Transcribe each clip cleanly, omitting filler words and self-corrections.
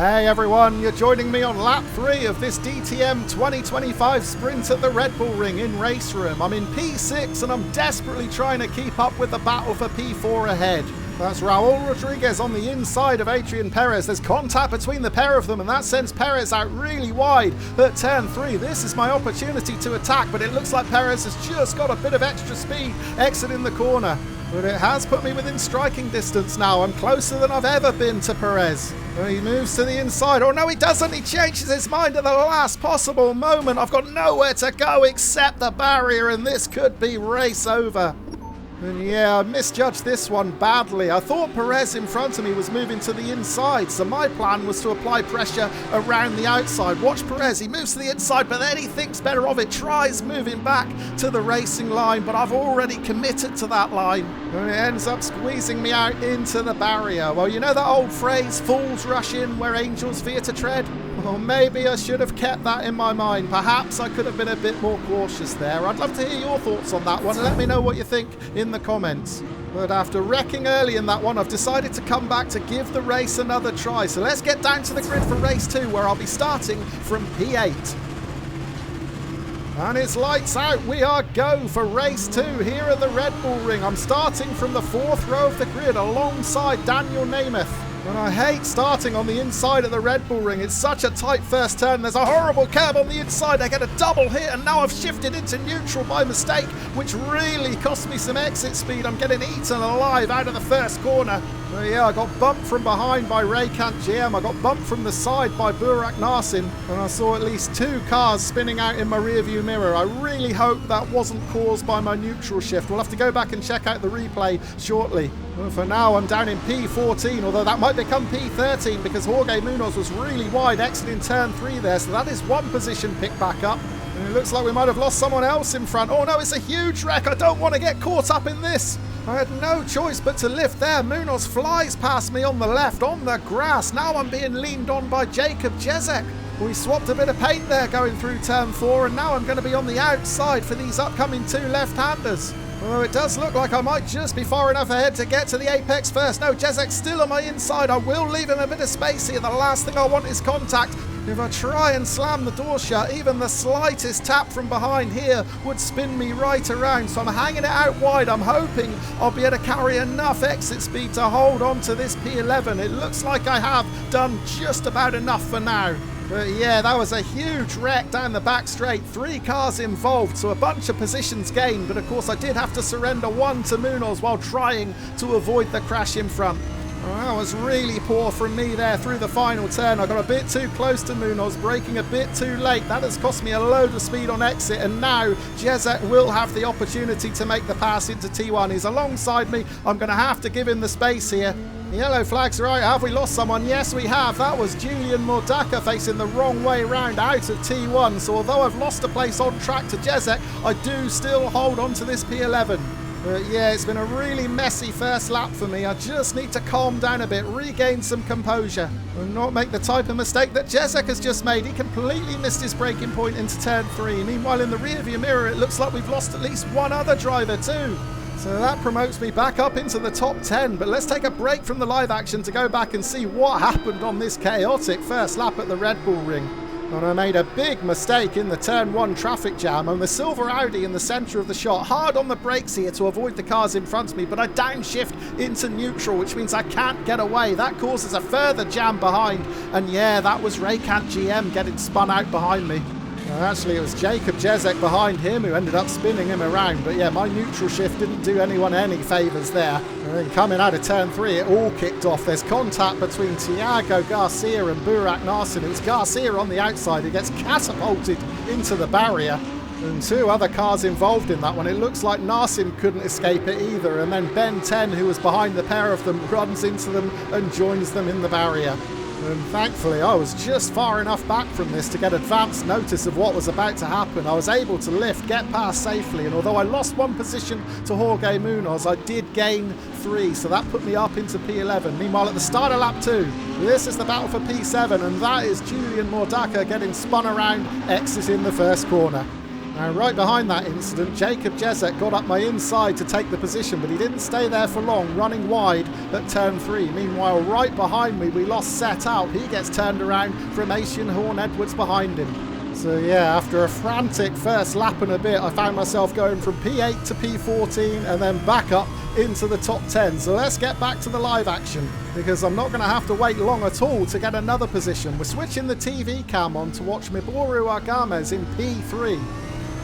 Hey everyone, you're joining me on lap 3 of this DTM 2025 sprint at the Red Bull Ring in RaceRoom. I'm in P6 and I'm desperately trying to keep up with the battle for P4 ahead. That's Raul Rodriguez on the inside of Adrian Perez. There's contact between the pair of them and that sends Perez out really wide at turn 3. This is my opportunity to attack, but it looks like Perez has just got a bit of extra speed exiting the corner. But it has put me within striking distance now. I'm closer than I've ever been to Perez. He moves to the inside. Oh no, he doesn't. He changes his mind at the last possible moment. I've got nowhere to go except the barrier, and this could be race over. And yeah, I misjudged this one badly. I thought Perez in front of me was moving to the inside, so my plan was to apply pressure around the outside. Watch Perez, he moves to the inside, but then he thinks better of it, tries moving back to the racing line, but I've already committed to that line. And it ends up squeezing me out into the barrier. Well, you know that old phrase, fools rush in where angels fear to tread? Well, maybe I should have kept that in my mind. Perhaps I could have been a bit more cautious there. I'd love to hear your thoughts on that one. Let me know what you think in the comments. But after wrecking early in that one, I've decided to come back to give the race another try. So let's get down to the grid for race 2, where I'll be starting from P8. And it's lights out. We are go for race 2 here at the Red Bull Ring. I'm starting from the 4th row of the grid alongside Daniel Nemeth. And I hate starting on the inside of the Red Bull Ring. It's such a tight first turn. There's a horrible curb on the inside. I get a double hit and now I've shifted into neutral by mistake, which really cost me some exit speed. I'm getting eaten alive out of the first corner. But yeah, I got bumped from behind by Raycant GM. I got bumped from the side by Burak Narsin. And I saw at least 2 cars spinning out in my rearview mirror. I really hope that wasn't caused by my neutral shift. We'll have to go back and check out the replay shortly. Well, for now, I'm down in P14, although that might become P13 because Jorge Munoz was really wide exiting turn 3 there, so that is one position picked back up. And it looks like we might have lost someone else in front. Oh no, it's a huge wreck. I don't want to get caught up in this. I had no choice but to lift there. Munoz flies past me on the left, on the grass. Now I'm being leaned on by Jacob Jezek. We swapped a bit of paint there going through turn 4, and now I'm going to be on the outside for these upcoming 2 left-handers. Although it does look like I might just be far enough ahead to get to the apex first. No, Jezek's still on my inside. I will leave him a bit of space here. The last thing I want is contact. If I try and slam the door shut, even the slightest tap from behind here would spin me right around. So I'm hanging it out wide. I'm hoping I'll be able to carry enough exit speed to hold on to this P11. It looks like I have done just about enough for now. But yeah, that was a huge wreck down the back straight. 3 cars involved, so a bunch of positions gained. But of course I did have to surrender 1 to Munoz while trying to avoid the crash in front. Well, that was really poor from me there through the final turn. I got a bit too close to Munoz, braking a bit too late. That has cost me a load of speed on exit, and now Jezek will have the opportunity to make the pass into T1. He's alongside me. I'm going to have to give him the space here. The yellow flag's right. Have we lost someone? Yes, we have. That was Julian Mordaka facing the wrong way round out of T1. So although I've lost a place on track to Jezek, I do still hold on to this P11. But yeah, it's been a really messy first lap for me. I just need to calm down a bit, regain some composure, and not make the type of mistake that Jezek has just made. He completely missed his braking point into turn 3. Meanwhile, in the rearview mirror, it looks like we've lost at least 1 other driver too. So that promotes me back up into the top 10, but let's take a break from the live action to go back and see what happened on this chaotic first lap at the Red Bull Ring. And I made a big mistake in the turn 1 traffic jam, and the silver Audi in the centre of the shot, hard on the brakes here to avoid the cars in front of me, but I downshift into neutral, which means I can't get away. That causes a further jam behind, and yeah, that was Raycant GM getting spun out behind me. Actually, it was Jacob Jezek behind him who ended up spinning him around. But yeah, my neutral shift didn't do anyone any favours there. And then coming out of turn 3, it all kicked off. There's contact between Thiago Garcia and Burak Narsin. It was Garcia on the outside who gets catapulted into the barrier. And 2 other cars involved in that one. It looks like Narsin couldn't escape it either. And then Ben 10, who was behind the pair of them, runs into them and joins them in the barrier. And thankfully I was just far enough back from this to get advance notice of what was about to happen. I was able to lift, get past safely, and although I lost 1 position to Jorge Munoz, I did gain 3, so that put me up into P11. Meanwhile, at the start of lap 2, this is the battle for P7, and that is Julian Mordaka getting spun around, exiting the first corner. Now, right behind that incident, Jacob Jezek got up my inside to take the position, but he didn't stay there for long, running wide at turn 3. Meanwhile, right behind me, we lost Set Out. He gets turned around from Asian Horn Edwards behind him. So yeah, after a frantic first lap and a bit, I found myself going from P8 to P14 and then back up into the top 10. So let's get back to the live action, because I'm not going to have to wait long at all to get another position. We're switching the TV cam on to watch Miboru Argames in P3.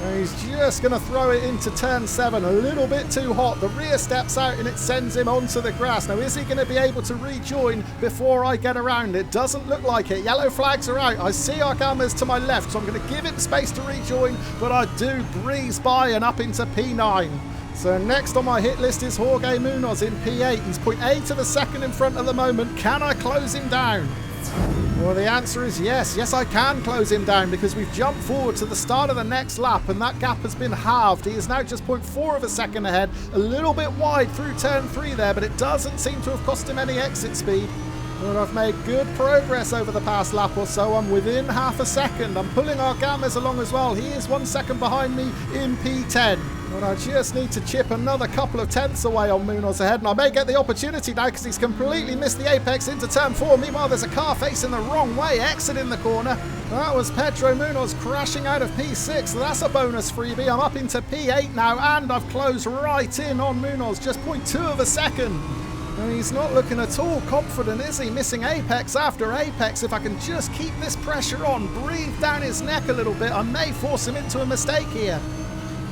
And he's just going to throw it into turn 7, a little bit too hot. The rear steps out and it sends him onto the grass. Now, is he going to be able to rejoin before I get around? It doesn't look like it. Yellow flags are out. I see Argames to my left, so I'm going to give him space to rejoin, but I do breeze by and up into P9. So next on my hit list is Jorge Munoz in P8. He's 0.8 of a second in front at the moment. Can I close him down? Well, the answer is yes. Yes, I can close him down, because we've jumped forward to the start of the next lap and that gap has been halved. He is now just 0.4 of a second ahead, a little bit wide through turn 3 there, but it doesn't seem to have cost him any exit speed. But I've made good progress over the past lap or so. I'm within half a second. I'm pulling Argames along as well. He is 1 second behind me in P10. But I just need to chip another couple of tenths away on Munoz ahead, and I may get the opportunity now because he's completely missed the apex into turn 4. Meanwhile, there's a car facing the wrong way, exiting the corner. That was Pedro Munoz crashing out of P6. So that's a bonus freebie. I'm up into P8 now, and I've closed right in on Munoz, just 0.2 of a second. And he's not looking at all confident, is he? Missing apex after apex. If I can just keep this pressure on, breathe down his neck a little bit, I may force him into a mistake here.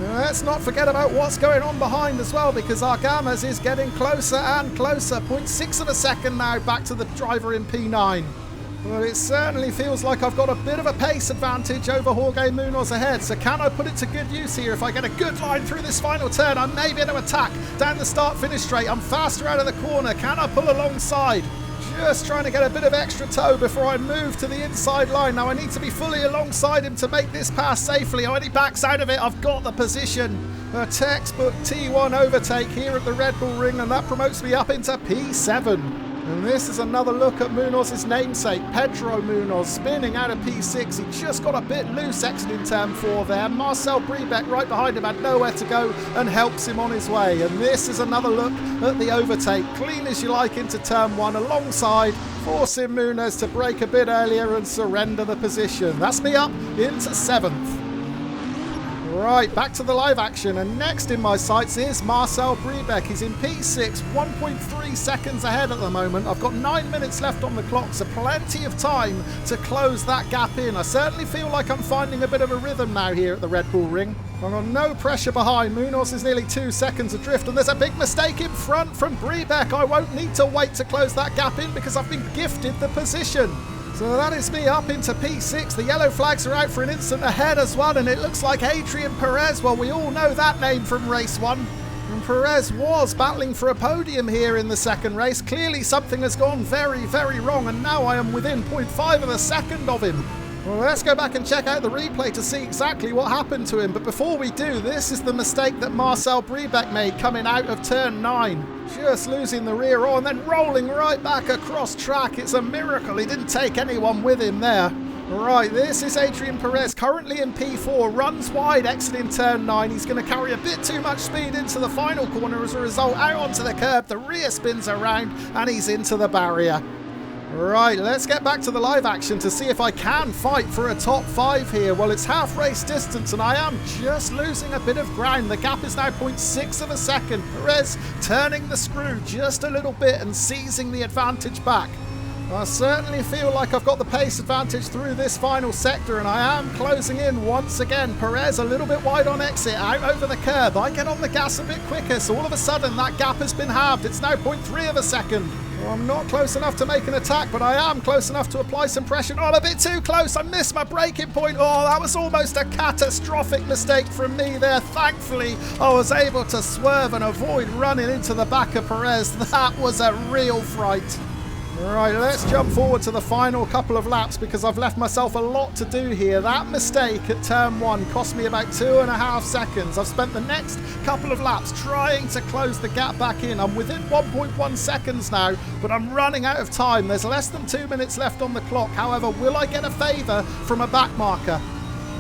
Now, let's not forget about what's going on behind as well, because Argames is getting closer and closer. 0.6 of a second now back to the driver in P9. Well, it certainly feels like I've got a bit of a pace advantage over Jorge Munoz ahead. So can I put it to good use here? If I get a good line through this final turn, I may be able to attack down the start-finish straight. I'm faster out of the corner. Can I pull alongside? Just trying to get a bit of extra toe before I move to the inside line. Now I need to be fully alongside him to make this pass safely. When he backs out of it, I've got the position. A textbook T1 overtake here at the Red Bull Ring, and that promotes me up into P7. And this is another look at Munoz's namesake, Pedro Munoz, spinning out of P6. He just got a bit loose exiting turn 4 there. Marcel Brebeck right behind him had nowhere to go and helps him on his way. And this is another look at the overtake, clean as you like into turn 1 alongside, forcing Munoz to brake a bit earlier and surrender the position. That's me up into 7th. Right, back to the live action, and next in my sights is Marcel Brebeck. He's in P6, 1.3 seconds ahead at the moment. I've got 9 minutes left on the clock, so plenty of time to close that gap in. I certainly feel like I'm finding a bit of a rhythm now here at the Red Bull Ring. I've got no pressure behind. Munoz is nearly 2 seconds adrift, and there's a big mistake in front from Brebeck. I won't need to wait to close that gap in because I've been gifted the position. So that is me up into P6. The yellow flags are out for an instant ahead as well, and it looks like Adrian Perez. Well, we all know that name from race 1. And Perez was battling for a podium here in the second race. Clearly something has gone very, very wrong, and now I am within 0.5 of a second of him. Well, let's go back and check out the replay to see exactly what happened to him. But before we do, this is the mistake that Marcel Brebeck made coming out of turn 9. Just losing the rear on, then rolling right back across track. It's a miracle he didn't take anyone with him there. Right, this is Adrian Perez, currently in P4, runs wide, exiting turn 9. He's going to carry a bit too much speed into the final corner as a result, out onto the curb. The rear spins around and he's into the barrier. Right, let's get back to the live action to see if I can fight for a top 5 here. Well, it's half race distance and I am just losing a bit of ground. The gap is now 0.6 of a second. Perez turning the screw just a little bit and seizing the advantage back. I certainly feel like I've got the pace advantage through this final sector, and I am closing in once again. Perez a little bit wide on exit, out over the curb. I get on the gas a bit quicker, so all of a sudden that gap has been halved. It's now 0.3 of a second. Well, I'm not close enough to make an attack, but I am close enough to apply some pressure. Oh, I'm a bit too close. I missed my braking point. Oh, that was almost a catastrophic mistake from me there. Thankfully, I was able to swerve and avoid running into the back of Perez. That was a real fright. Right, let's jump forward to the final couple of laps because I've left myself a lot to do here. That mistake at turn 1 cost me about 2.5 seconds. I've spent the next couple of laps trying to close the gap back in. I'm within 1.1 seconds now, but I'm running out of time. There's less than 2 minutes left on the clock. However, will I get a favour from a back marker?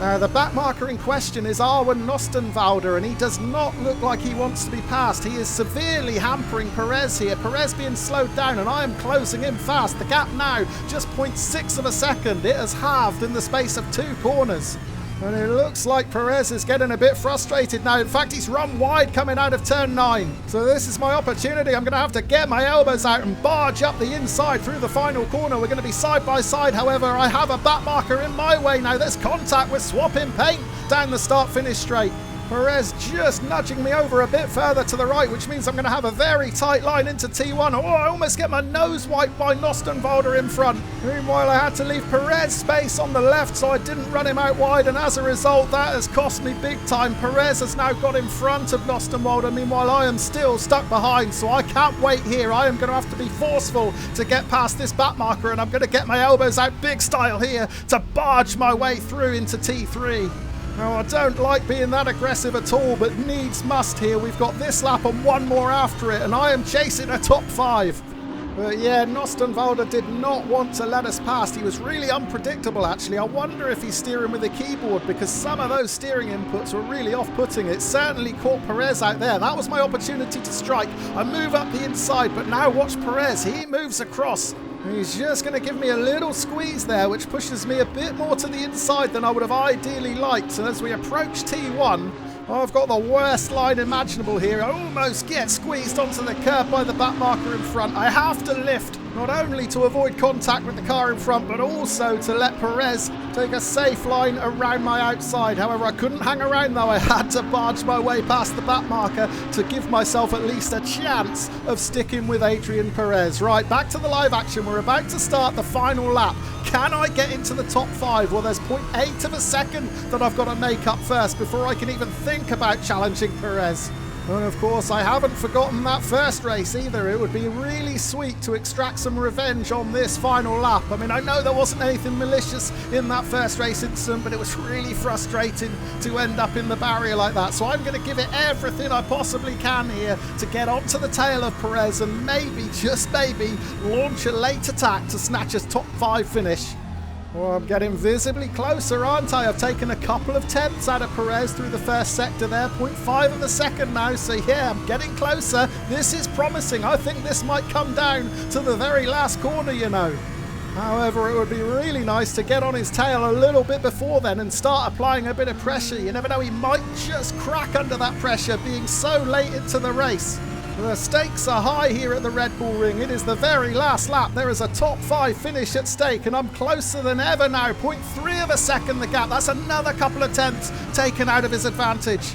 Now, the backmarker in question is Arwen Nostenwalder, and he does not look like he wants to be passed. He is severely hampering Perez here. Perez being slowed down, and I am closing in fast. The gap now just 0.6 of a second. It has halved in the space of 2 corners. And it looks like Perez is getting a bit frustrated now. In fact, he's run wide coming out of turn 9. So this is my opportunity. I'm going to have to get my elbows out and barge up the inside through the final corner. We're going to be side by side. However, I have a back marker in my way now. There's contact with swapping paint down the start-finish straight. Perez just nudging me over a bit further to the right, which means I'm going to have a very tight line into T1. Oh, I almost get my nose wiped by Nostenwalder in front. Meanwhile, I had to leave Perez space on the left so I didn't run him out wide, and as a result, that has cost me big time. Perez has now got in front of Nostenwalder. Meanwhile, I am still stuck behind, so I can't wait here. I am going to have to be forceful to get past this back marker, and I'm going to get my elbows out big style here to barge my way through into T3. Now, I don't like being that aggressive at all, but needs must here. We've got this lap and one more after it, and I am chasing a top 5. But yeah, Nostenwalder did not want to let us past. He was really unpredictable, actually. I wonder if he's steering with a keyboard, because some of those steering inputs were really off-putting. It certainly caught Perez out there. That was my opportunity to strike. I move up the inside, but now watch Perez. He moves across. He's just going to give me a little squeeze there, which pushes me a bit more to the inside than I would have ideally liked. And as we approach T1, I've got the worst line imaginable here. I almost get squeezed onto the curb by the back marker in front. I have to lift, not only to avoid contact with the car in front, but also to let Perez take a safe line around my outside. However, I couldn't hang around though. I had to barge my way past the back marker to give myself at least a chance of sticking with Adrian Perez. Right, back to the live action. We're about to start the final lap. Can I get into the top 5? Well, there's 0.8 of a second that I've got to make up first before I can even think about challenging Perez. And of course, I haven't forgotten that first race either. It would be really sweet to extract some revenge on this final lap. I mean, I know there wasn't anything malicious in that first race incident, but it was really frustrating to end up in the barrier like that. So I'm going to give it everything I possibly can here to get onto the tail of Perez and maybe, just maybe, launch a late attack to snatch a top 5 finish. Well, I'm getting visibly closer, aren't I? I've taken a couple of tenths out of Perez through the first sector there. 0.5 of a second now. So yeah, I'm getting closer. This is promising. I think this might come down to the very last corner, you know. However, it would be really nice to get on his tail a little bit before then and start applying a bit of pressure. You never know, he might just crack under that pressure being so late into the race. The stakes are high here at the Red Bull Ring. It is the very last lap. There is a top 5 finish at stake, and I'm closer than ever now. 0.3 of a second the gap. That's another couple of tenths taken out of his advantage.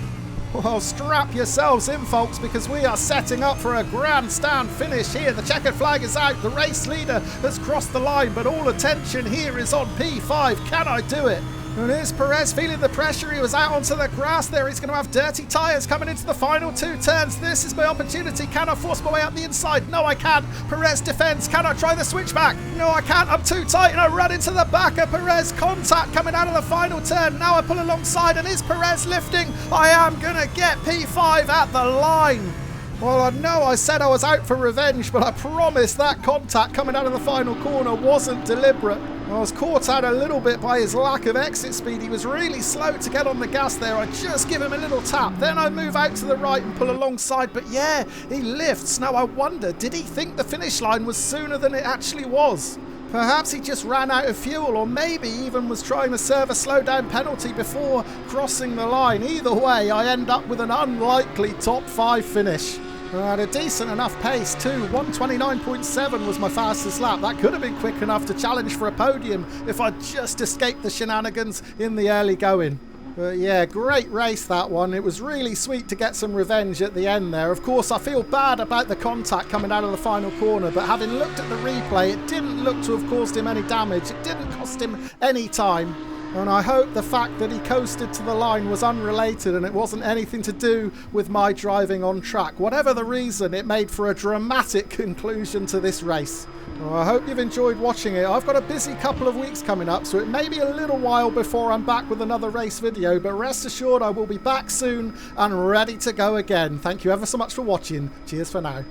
Well, strap yourselves in, folks, because we are setting up for a grandstand finish here. The checkered flag is out. The race leader has crossed the line, but all attention here is on P5. Can I do it? And is Perez feeling the pressure? He was out onto the grass there. He's going to have dirty tyres coming into the final 2 turns. This is my opportunity. Can I force my way up the inside? No, I can't. Perez defends. Can I try the switchback? No, I can't. I'm too tight and I run into the back of Perez. Contact coming out of the final turn. Now I pull alongside, and is Perez lifting? I am going to get P5 at the line. Well, I know I said I was out for revenge, but I promise that contact coming out of the final corner wasn't deliberate. I was caught out a little bit by his lack of exit speed. He was really slow to get on the gas there. I just give him a little tap. Then I move out to the right and pull alongside. But yeah, he lifts. Now I wonder, did he think the finish line was sooner than it actually was? Perhaps he just ran out of fuel, or maybe even was trying to serve a slowdown penalty before crossing the line. Either way, I end up with an unlikely top 5 finish. I had a decent enough pace too. 129.7 was my fastest lap. That could have been quick enough to challenge for a podium if I'd just escaped the shenanigans in the early going. But yeah, great race that one. It was really sweet to get some revenge at the end there. Of course, I feel bad about the contact coming out of the final corner, but having looked at the replay, it didn't look to have caused him any damage. It didn't cost him any time. And I hope the fact that he coasted to the line was unrelated and it wasn't anything to do with my driving on track. Whatever the reason, it made for a dramatic conclusion to this race. Well, I hope you've enjoyed watching it. I've got a busy couple of weeks coming up, so it may be a little while before I'm back with another race video, but rest assured I will be back soon and ready to go again. Thank you ever so much for watching. Cheers for now.